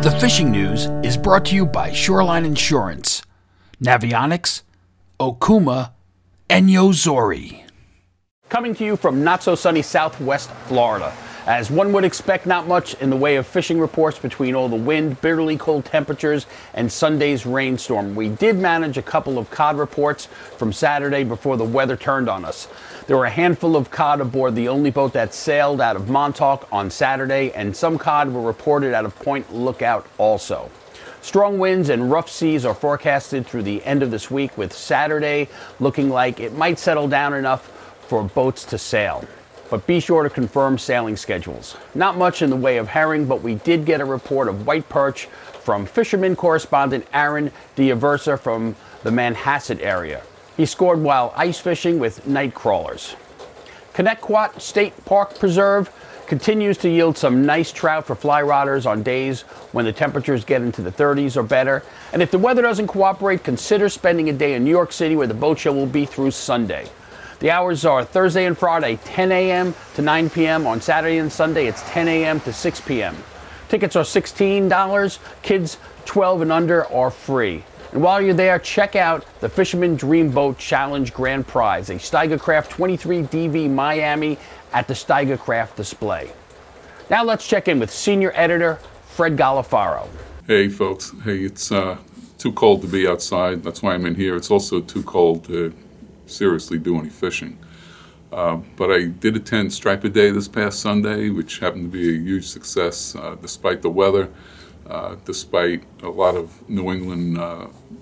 The fishing news is brought to you by Shoreline Insurance, Navionics, Okuma, and Yozori. Coming to you from not-so-sunny southwest Florida. As one would expect, not much in the way of fishing reports between all the wind, bitterly cold temperatures, and Sunday's rainstorm. We did manage a couple of cod reports from Saturday before the weather turned on us. There were a handful of cod aboard the only boat that sailed out of Montauk on Saturday, and some cod were reported out of Point Lookout also. Strong winds and rough seas are forecasted through the end of this week, with Saturday looking like it might settle down enough for boats to sail. But be sure to confirm sailing schedules. Not much in the way of herring, but we did get a report of white perch from Fisherman correspondent Aaron D'Aversa from the Manhasset area. He scored while ice fishing with night crawlers. Connetquot State Park Preserve continues to yield some nice trout for flyrodders on days when the temperatures get into the 30s or better. And if the weather doesn't cooperate, consider spending a day in New York City, where the boat show will be through Sunday. The hours are Thursday and Friday, 10 a.m. to 9 p.m. On Saturday and Sunday, it's 10 a.m. to 6 p.m. Tickets are $16. Kids 12 and under are free. And while you're there, check out the Fisherman Dream Boat Challenge Grand Prize, a Steigercraft 23 DV Miami at the Steigercraft display. Now let's check in with senior editor Fred Golofaro. Hey folks, it's too cold to be outside. That's why I'm in here. It's also too cold to seriously do any fishing. But I did attend Striper Day this past Sunday, which happened to be a huge success despite the weather, despite a lot of New England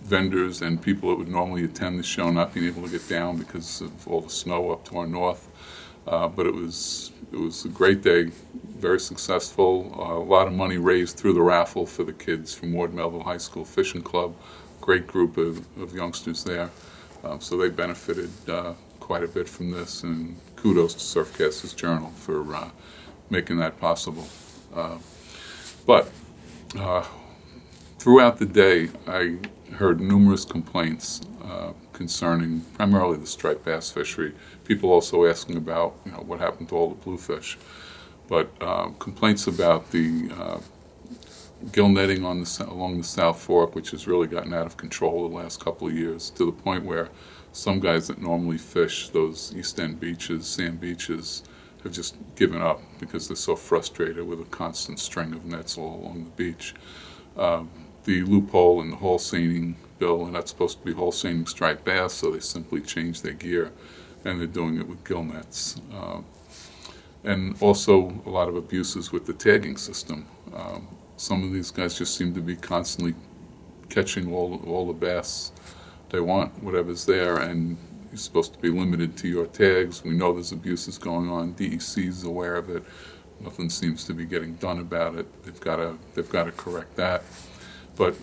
vendors and people that would normally attend the show not being able to get down because of all the snow up to our north. But it was a great day, very successful. A lot of money raised through the raffle for the kids from Ward Melville High School Fishing Club. Great group of youngsters there. So they benefited quite a bit from this, and kudos to Surfcasters Journal for making that possible. But throughout the day, I heard numerous complaints concerning primarily the striped bass fishery. People also asking about, what happened to all the bluefish. But complaints about the gill netting along the South Fork, which has really gotten out of control the last couple of years, to the point where some guys that normally fish those East End beaches, sand beaches, have just given up because they're so frustrated with a constant string of nets all along the beach. The loophole in the whole seining bill, and that's supposed to be whole seining striped bass, so they simply changed their gear, and they're doing it with gill nets. And also a lot of abuses with the tagging system. Some of these guys just seem to be constantly catching all the bass they want, whatever's there, and you're supposed to be limited to your tags. We know there's abuses going on. DEC is aware of it. Nothing seems to be getting done about it. They've got to correct that. But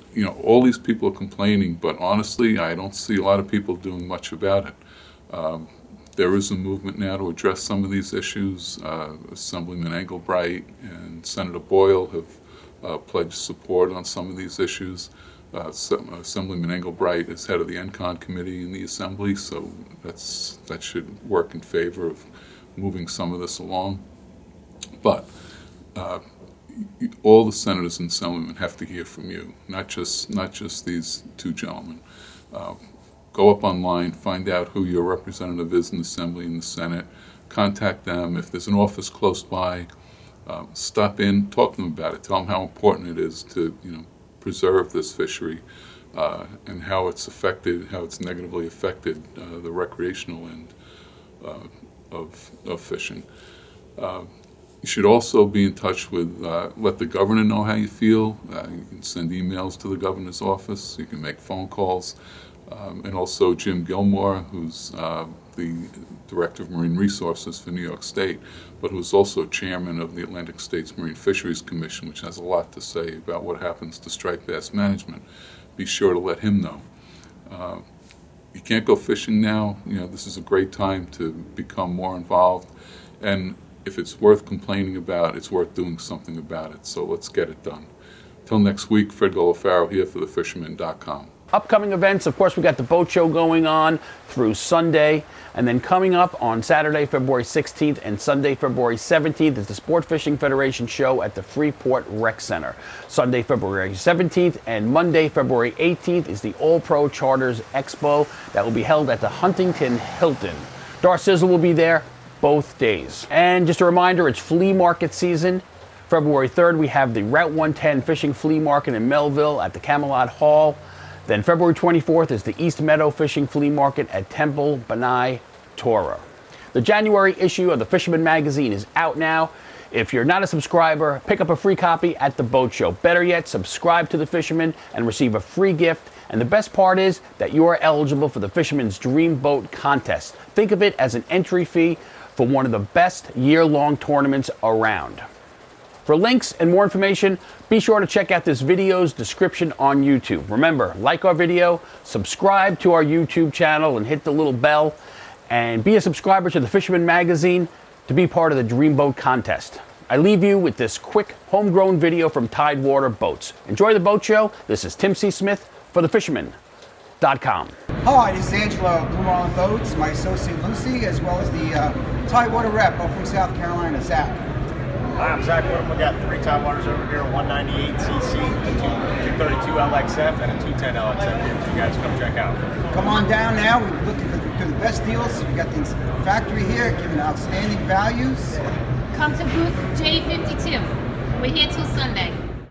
all these people are complaining, but honestly, I don't see a lot of people doing much about it. There is a movement now to address some of these issues. Assemblyman Engelbright and Senator Boyle have pledged support on some of these issues. Assemblyman Engelbright is head of the ENCON committee in the Assembly, so that should work in favor of moving some of this along. But all the senators and assemblymen have to hear from you, not just these two gentlemen. Go up online, find out who your representative is in the Assembly and the Senate, contact them. If there's an office close by, stop in, talk to them about it, tell them how important it is to preserve this fishery and how it's negatively affected the recreational end of fishing. You should also be in touch with, let the governor know how you feel. You can send emails to the governor's office, you can make phone calls, and also Jim Gilmore, who's the Director of Marine Resources for New York State, but who's also chairman of the Atlantic States Marine Fisheries Commission, which has a lot to say about what happens to striped bass management. Be sure to let him know. You can't go fishing now. This is a great time to become more involved, and if it's worth complaining about, it's worth doing something about it. So let's get it done. Till next week, Fred Golofaro here for thefisherman.com. Upcoming events, of course, we got the boat show going on through Sunday. And then coming up on Saturday, February 16th and Sunday, February 17th is the Sport Fishing Federation show at the Freeport Rec Center. Sunday, February 17th and Monday, February 18th is the All Pro Charters Expo that will be held at the Huntington Hilton. Dar Sizzle will be there both days. And just a reminder, it's flea market season. February 3rd, we have the Route 110 Fishing Flea Market in Melville at the Camelot Hall. Then February 24th is the East Meadow Fishing Flea Market at Temple Benai, Torah. The January issue of the Fisherman magazine is out now. If you're not a subscriber, pick up a free copy at the boat show. Better yet, subscribe to the Fisherman and receive a free gift. And the best part is that you are eligible for the Fisherman's Dream Boat Contest. Think of it as an entry fee for one of the best year-long tournaments around. For links and more information, be sure to check out this video's description on YouTube. Remember, like our video, subscribe to our YouTube channel and hit the little bell, and be a subscriber to the Fisherman magazine to be part of the Dream Boat Contest. I leave you with this quick homegrown video from Tidewater Boats. Enjoy the boat show. This is Tim C. Smith for thefisherman.com. Hi, this is Angelo, Blue Marlin Boats, my associate Lucy, as well as the Tidewater rep up from South Carolina, Zach. Hi, I'm Zach Woodham. We got 3 Tidewaters over here, 198cc, a 232 LXF, and a 210 LXF here, which you guys come check out. Come on down now. We're looking for the best deals. We got the factory here, giving outstanding values. Come to booth J52. We're here till Sunday.